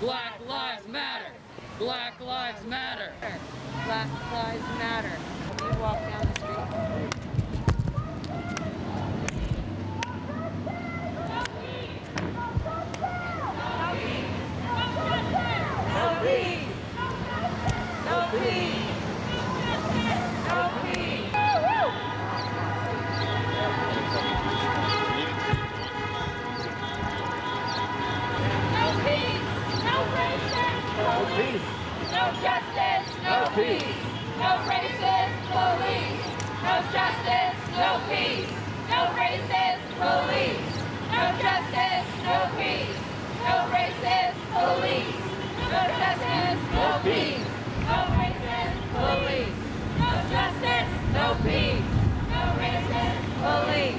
Black lives matter. Black lives matter. Black lives matter. You walk down the street. No peace! No peace! No peace! No peace! No racist police! No justice! No peace! No racist police! No justice! No peace! No racist police! No justice! No peace! No racist police! No justice, no peace. No racist police. No justice, no peace. No racist police. No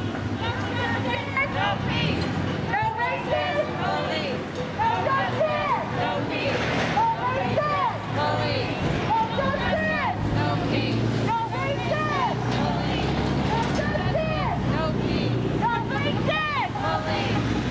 justice, no peace. No racist police. No justice, no peace. No racist police. No justice, no peace. No racist police. No justice, no peace. No racist police.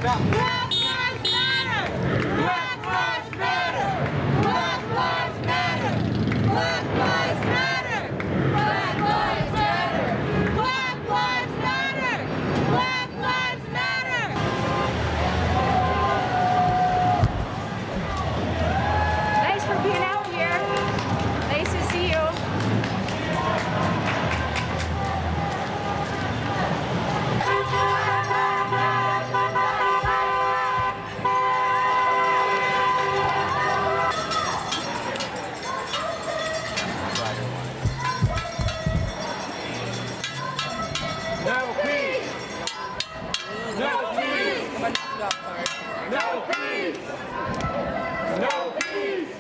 Black lives matter! Black lives matter! Black lives matter! Black lives matter! Black lives matter! Black lives matter! Black lives matter! Thanks for being out here. Nice to see you. No peace! No peace! No peace! No peace!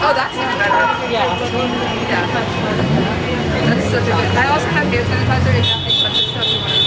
Oh, that's even better. Yeah. Yeah. That's such a good. I also have hand sanitizer if nothing but the stuff you want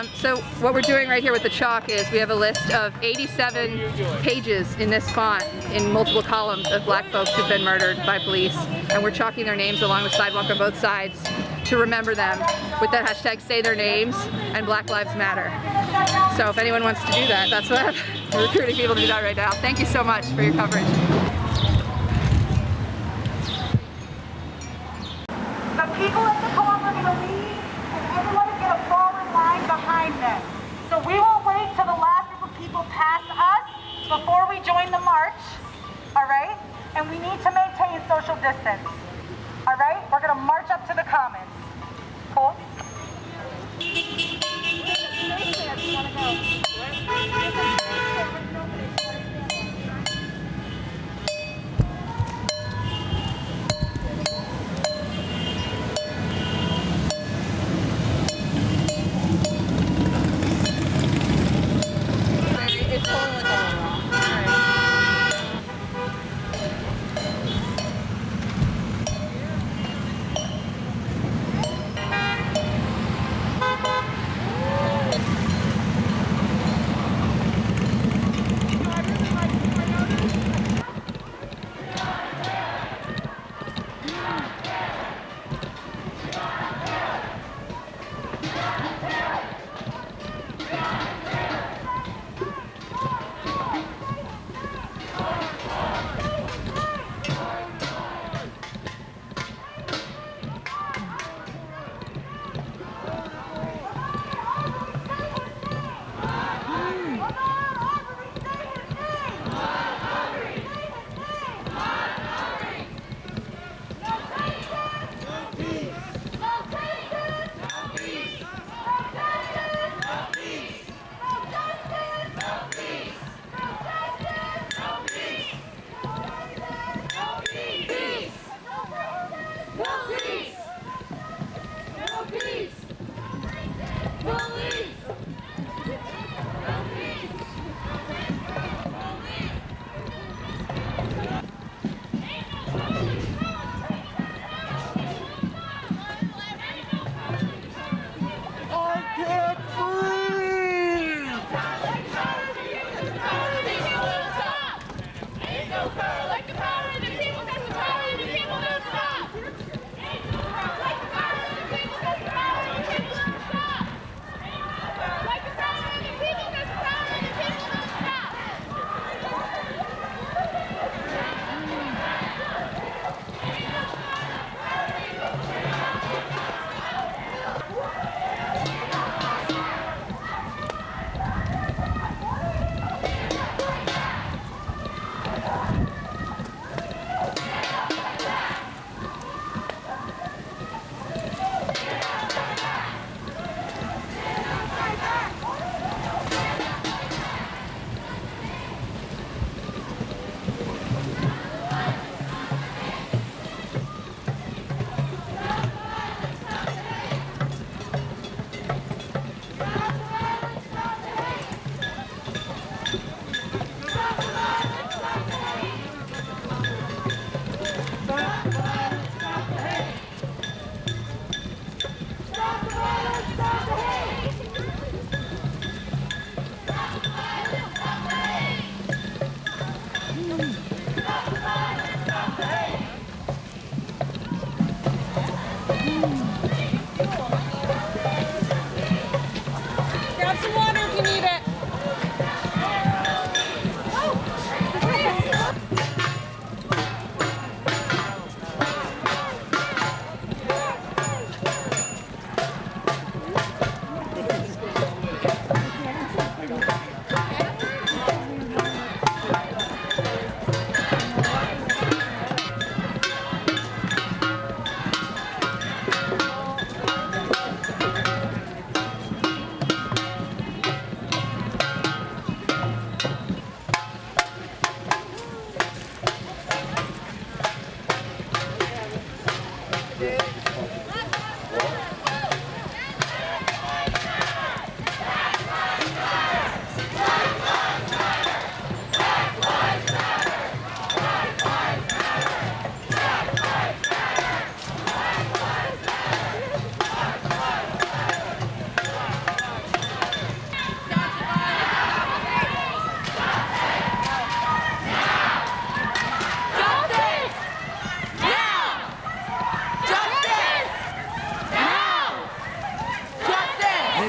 So what we're doing right here with the chalk is we have a list of 87 pages in this font in multiple columns of black folks who've been murdered by police, and we're chalking their names along the sidewalk on both sides to remember them with that hashtag say their names and Black Lives Matter. So if anyone wants to do that, that's what we're recruiting people to do that right now. Thank you so much for your coverage. The people at the corner are going to lead, and everyone is going to fall in line behind them. So we will wait till the last group of people pass us before we join the march, all right? And we need to maintain social distance, all right? We're going to march up to the Commons. Cool? It's totally going wrong.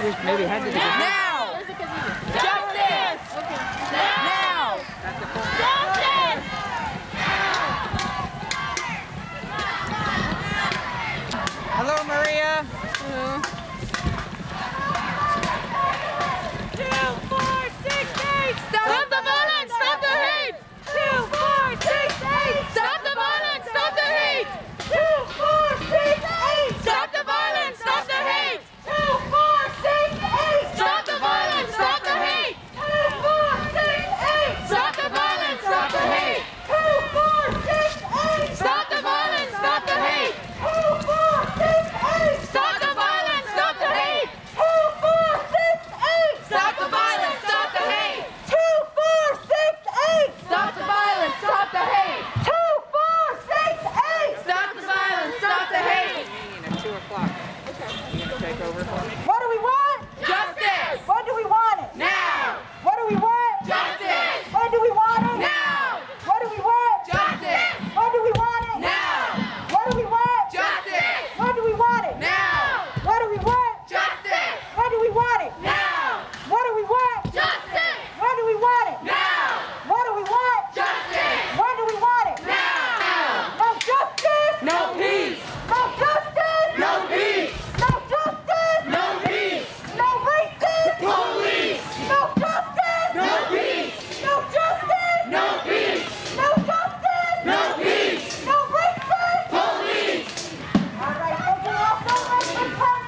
Maybe had to Now! Justice! Now! Justice! Hello, Maria. Hello. 2, 4, 6, 8! Stop the violence! Stop the hate! 2, 4, 6, 8! Stop the violence! Stop the hate! 2, 4, 6, 8! Stop the violence! Stop the hate! 2, 4, 6, 8! Stop the violence! Stop the hate! 2, 4, 6, 8! Stop the violence! Stop the hate! 2, 4, 6, 8! Stop the violence! Stop the hate! 2, 4, 6, 8! Stop the violence! Stop the hate! 2, 4, 6, 8! Stop the violence! Stop the hate! 2, 4, 6, 8! Stop the violence! Stop the hate! 2, 4, 6, 8! Stop the violence! Stop the hate! At 2 o'clock. You gonna take over for me? What do we want? Justice! When do we want it? Now! What do we want? Justice! When do we want it? Now! What do we want? Justice! When do we want it? Now! What do we want? Justice! When do we want it? Now! What do we want? Justice! When do we want it? Now! What do we want? Justice! When do we want it? Now! What do we want? Justice! When do we want it? Now! No justice! No peace! No justice! No peace! No justice! No peace! No racist! Police! No justice! No peace! No justice! No peace! No justice! No peace! No racist! Police! All right, thank you all so much for coming.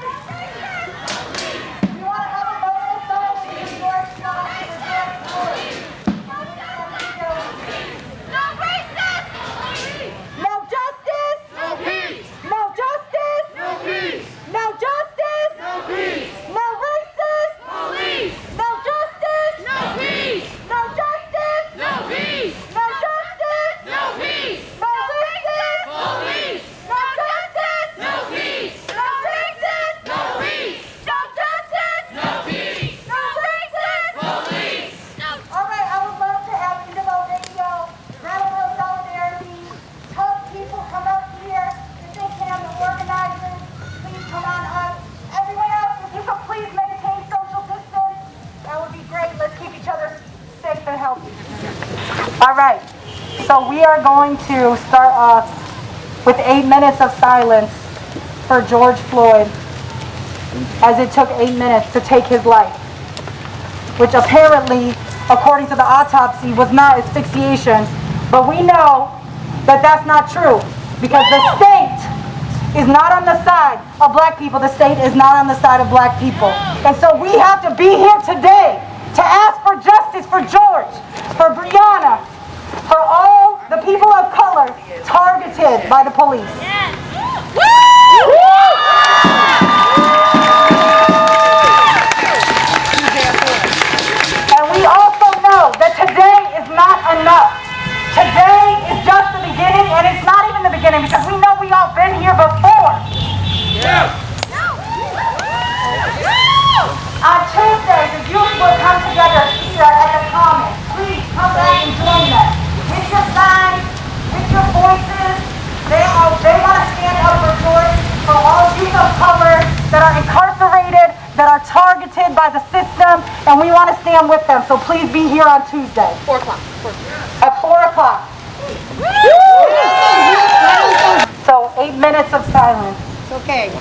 You want to have a moment of silence for George Floyd, for George Floyd. No racist! No justice! No peace! No justice! No peace! No justice! No peace! No racist! Police! No justice! No peace! No justice! No peace! No justice! No peace! No racist! Police! No justice! No peace! No racist! No peace! No justice! No peace! No racist! Police! All right, I would love to have Indebo Radio, Brattleboro Solidarity, tough people come up here. If they can, the organizers, please come on up. Everyone else, if you could please maintain social distance, that would be great. Let's keep each other safe and healthy. All right, so we are going to start off with 8 minutes of silence for George Floyd, as it took 8 minutes to take his life, which apparently, according to the autopsy, was not asphyxiation. But we know that that's not true, because the state is not on the side of black people. The state is not on the side of black people. And so we have to be here today to ask for justice for George, for BREONNA, for all the people of color targeted by the police. And we also know that today is not enough. Today is just the beginning, and it's not even the beginning, because we know we all been here before. On Tuesday, the youth will come together here at the Commons. Please come back and join them. With your signs, with your voices. They want to stand up for George, for all youth of color that are incarcerated, that are targeted by the system, and we want to stand with them. So please be here on Tuesday. 4 o'clock. At 4 o'clock. So 8 minutes of silence. It's okay.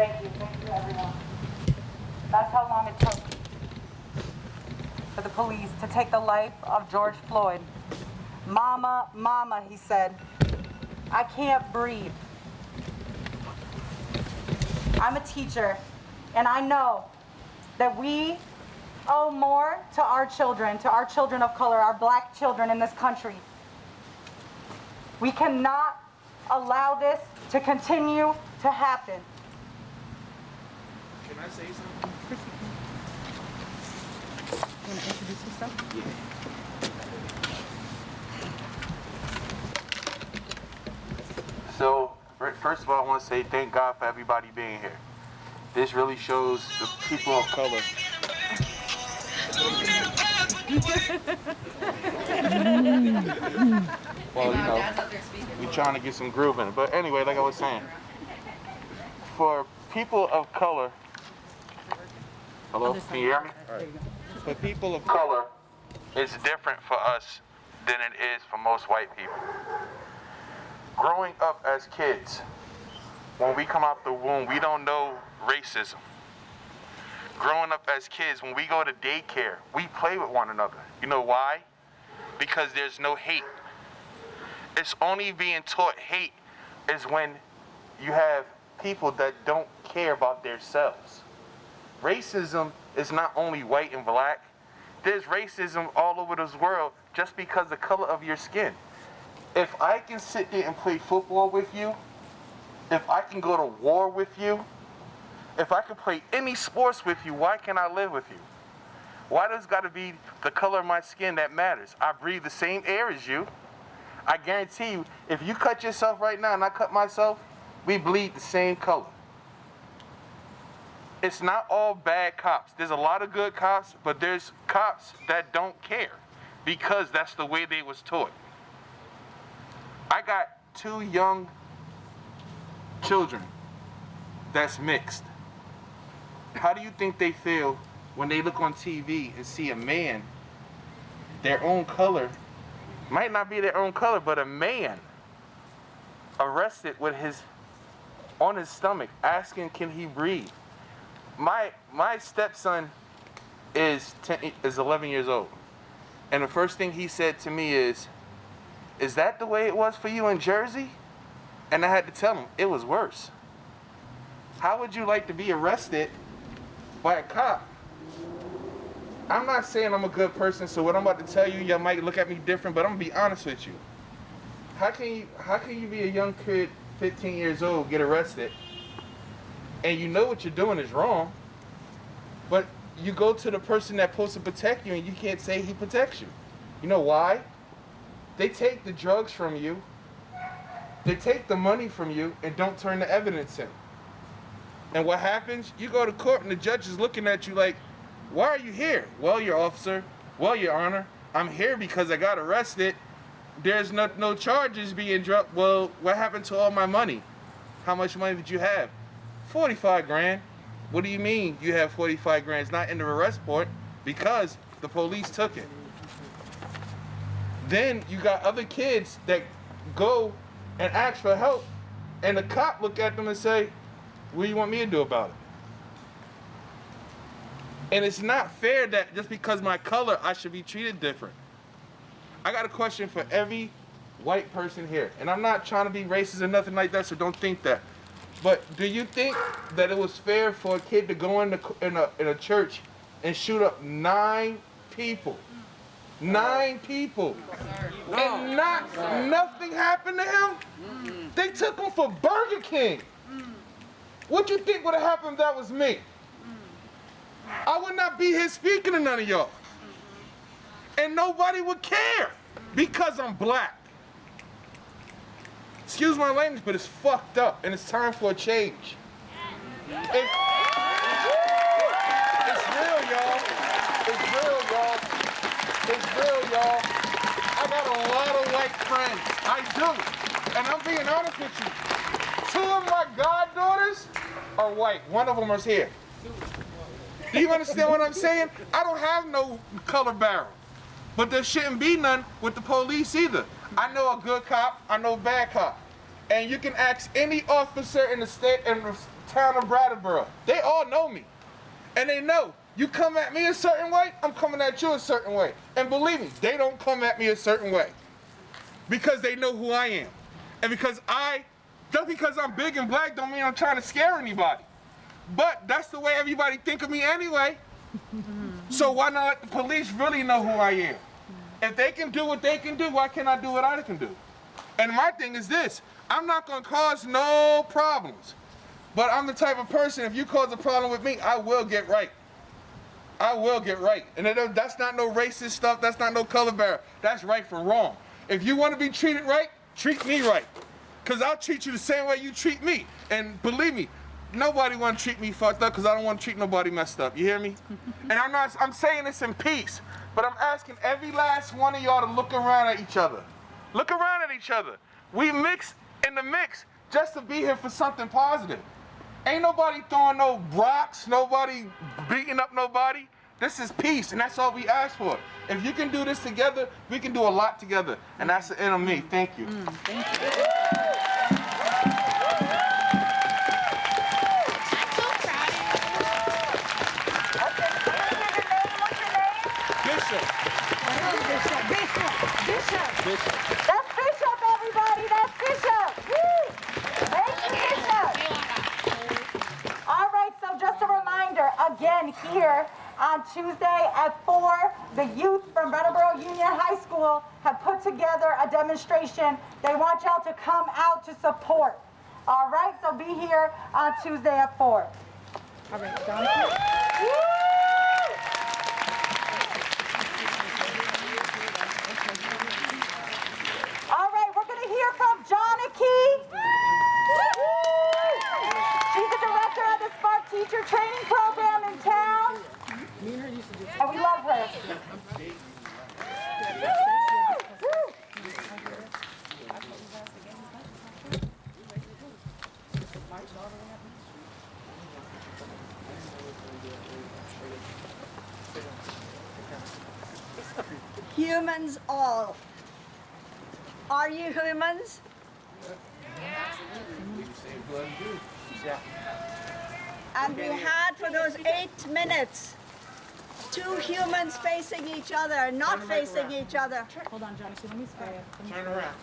Thank you everyone. That's how long it took for the police to take the life of George Floyd. Mama, mama, he said, I can't breathe. I'm a teacher, and I know that we owe more to our children of color, our black children in this country. We cannot allow this to continue to happen. Can I say something? You want to introduce yourself? Yeah. So, first of all, I want to say thank God for everybody being here. This really shows the people of color. Well, you know, we're trying to get some groove in it. But anyway, like I was saying, for people of color, hello, can you hear me? All right. For people of color, it's different for us than it is for most white people. Growing up as kids, when we come out the womb, we don't know racism. Growing up as kids, when we go to daycare, we play with one another. You know why? Because there's no hate. It's only being taught hate is when you have people that don't care about themselves. Racism is not only white and black. There's racism all over this world just because of the color of your skin. If I can sit there and play football with you, if I can go to war with you, if I can play any sports with you, why can't I live with you? Why does it got to be the color of my skin that matters? I breathe the same air as you. I guarantee you, if you cut yourself right now and I cut myself, we bleed the same color. It's not all bad cops. There's a lot of good cops, but there's cops that don't care because that's the way they was taught. I got 2 young children that's mixed. How do you think they feel when they look on TV and see a man, their own color, might not be their own color, but a man arrested with on his stomach, asking, can he breathe? My stepson is 11 years old. And the first thing he said to me is that the way it was for you in Jersey? And I had to tell him, it was worse. How would you like to be arrested by a cop? I'm not saying I'm a good person, so what I'm about to tell you, y'all might look at me different, but I'm gonna be honest with you. How can you be a young kid, 15 years old, get arrested, and you know what you're doing is wrong, but you go to the person that's supposed to protect you and you can't say he protects you? You know why? They take the drugs from you, they take the money from you, and don't turn the evidence in. And what happens? You go to court and the judge is looking at you like, why are you here? Well, your officer, well, your honor, I'm here because I got arrested. There's no charges being dropped. Well, what happened to all my money? How much money did you have? 45 grand. What do you mean you have 45 grand? It's not in the arrest report because the police took it. Then you got other kids that go and ask for help, and the cop look at them and say, what do you want me to do about it? And it's not fair that just because my color, I should be treated different. I got a question for every white person here, and I'm not trying to be racist or nothing like that, so don't think that. But do you think that it was fair for a kid to go in a church and shoot up 9 people? 9 people. No. And nothing happened to him? They took him for Burger King. What do you think would have happened if that was me? I would not be here speaking to none of y'all. And nobody would care because I'm black. Excuse my language, but it's fucked up and it's time for a change. It's real, y'all. It's real, y'all. It's real, y'all. I got a lot of white friends. I do. And I'm being honest with you. 2 of my goddaughters are white. One of them is here. Do you understand what I'm saying? I don't have no color barrel. But there shouldn't be none with the police either. I know a good cop, I know a bad cop. And you can ask any officer in the state, in the town of Brattleboro. They all know me. And they know, you come at me a certain way, I'm coming at you a certain way. And believe me, they don't come at me a certain way. Because they know who I am. And because just because I'm big and black don't mean I'm trying to scare anybody. But that's the way everybody think of me anyway. So why not let the police really know who I am? If they can do what they can do, why can't I do what I can do? And my thing is this, I'm not gonna cause no problems. But I'm the type of person, if you cause a problem with me, I will get right. I will get right. And that's not no racist stuff, that's not no color barrier. That's right for wrong. If you wanna be treated right, treat me right. Cause I'll treat you the same way you treat me. And believe me, nobody wanna treat me fucked up because I don't wanna treat nobody messed up, you hear me? And I'm saying this in peace, but I'm asking every last one of y'all to look around at each other. Look around at each other. We mix in the mix just to be here for something positive. Ain't nobody throwing no rocks, nobody beating up nobody. This is peace, and that's all we ask for. If you can do this together, we can do a lot together. And that's the end of me. Thank you. Thank you. Bishop. That's Bishop, everybody. That's Bishop. Woo! Thank you, Bishop. All right, so just a reminder, again, here on Tuesday at 4, the youth from Brattleboro Union High School have put together a demonstration. They want y'all to come out to support. All right, so be here on Tuesday at 4. All right, Jonathan. All right, we're going to hear from Jonaki. She's the director of the Spark Teacher Training Program in town. And we love her. Humans all. Are you humans? And we had for those 8 minutes 2 humans facing each other, not facing each other. Hold on, Jonathan, let me spray it. Turn around.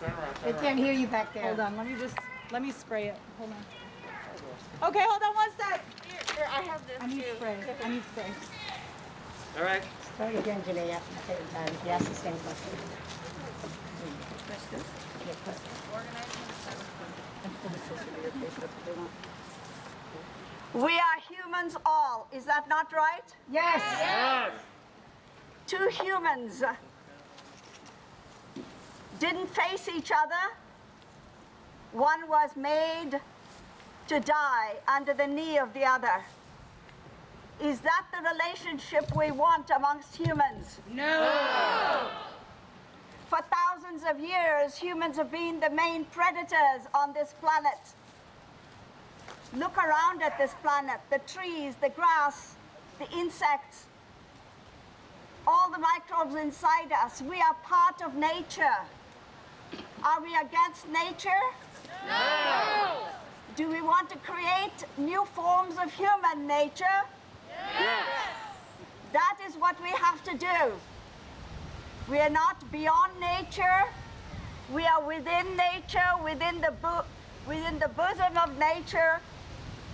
They can't hear you back there. Hold on, let me spray it. Hold on. Okay, hold on one sec. Here, I have this I need too. spray. I need spray. All right. Start again, Julia, at the same time. Yes, the same question. Press this? Yeah, press this. We are humans all. Is that not right? Yes. Yes. 2 humans didn't face each other. One was made to die under the knee of the other. Is that the relationship we want amongst humans? No! For thousands of years, humans have been the main predators on this planet. Look around at this planet, the trees, the grass, the insects, all the microbes inside us. We are part of nature. Are we against nature? No! Do we want to create new forms of human nature? Yes! That is what we have to do. We are not beyond nature. We are within nature, within the bosom of nature.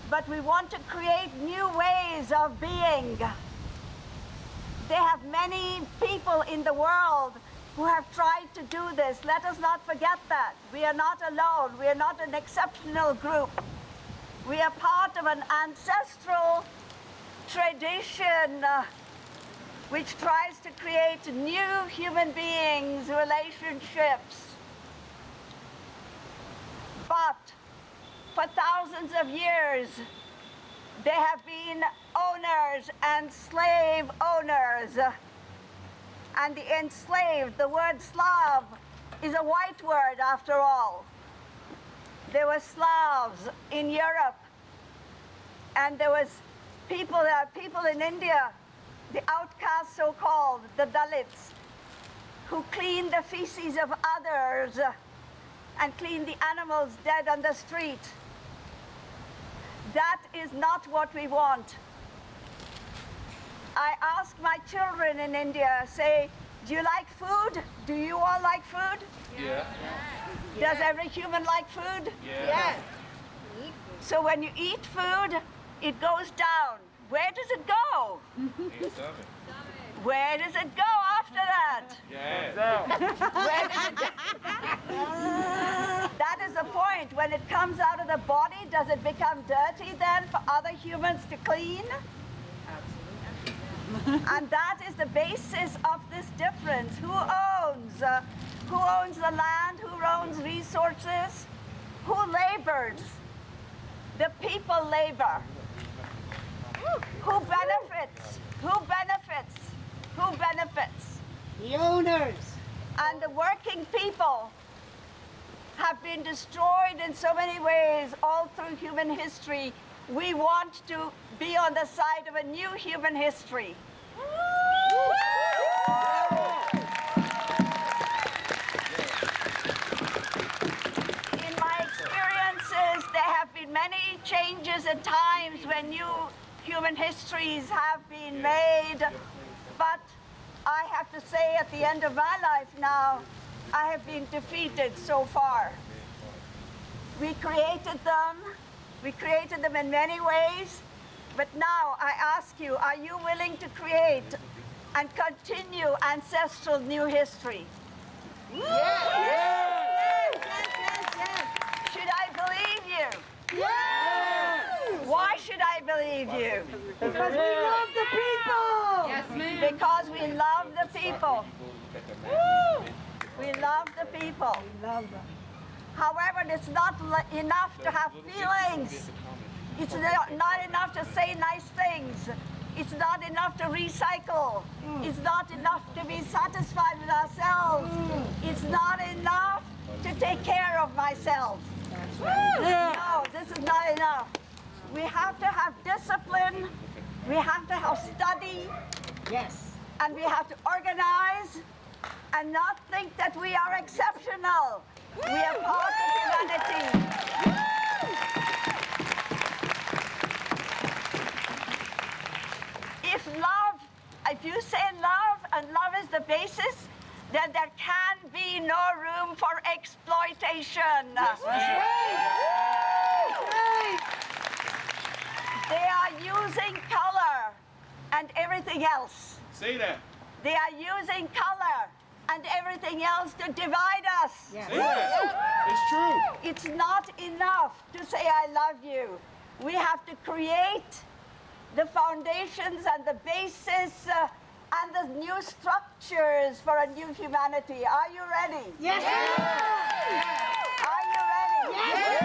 But we want to create new ways of being. There have many people in the world who have tried to do this. Let us not forget that. We are not alone. We are not an exceptional group. We are part of an ancestral tradition which tries to create new human beings, relationships. But for thousands of years, there have been owners and slave owners. And the enslaved, the word Slav, is a white word after all. There were Slavs in Europe, and there was people in India, the outcasts so-called, the Dalits, who cleaned the feces of others and cleaned the animals dead on the street. That is not what we want. I ask my children in India, say, do you like food? Do you all like food? Yeah. Does every human like food? Yeah. So when you eat food, it goes down. Where does it go? Where does it go after that? Yeah. Where does it go? That is the point. When it comes out of the body, does it become dirty then for other humans to clean? Absolutely. And that is the basis of this difference. Who owns the land? Who owns resources? Who labors? The people labor. Who benefits? Who benefits? Who benefits? The owners. And the working people have been destroyed in so many ways all through human history. We want to be on the side of a new human history. In my experiences, there have been many changes and times when new human histories have been made, but I have to say at the end of my life now, I have been defeated so far. We created them in many ways, but now I ask you, are you willing to create and continue ancestral new history? Yes. Yes. Should I believe you? Yes. Why should I believe you? Because we love the people. Yes, ma'am. Because we love the people. Woo! We love the people. We love them. However, it's not enough to have feelings. It's not enough to say nice things. It's not enough to recycle. It's not enough to be satisfied with ourselves. It's not enough to take care of myself. No, this is not enough. We have to have discipline. We have to have study. Yes. And we have to organize and not think that we are exceptional. We are part of humanity. If you say love, and love is the basis, then there can be no room for exploitation. Yes. They are using color and everything else. Say that. They are using color and everything else to divide us. Yes. Say that. It's true. It's not enough to say I love you. We have to create the foundations and the basis and the new structures for a new humanity. Are you ready? Yes. Are you ready? Yes.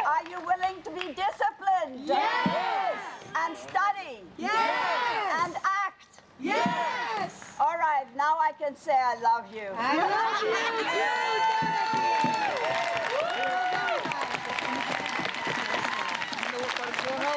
Are you willing to be disciplined? Yes. And study? Yes. And act? Yes. All right, now I can say I love you. I love you too.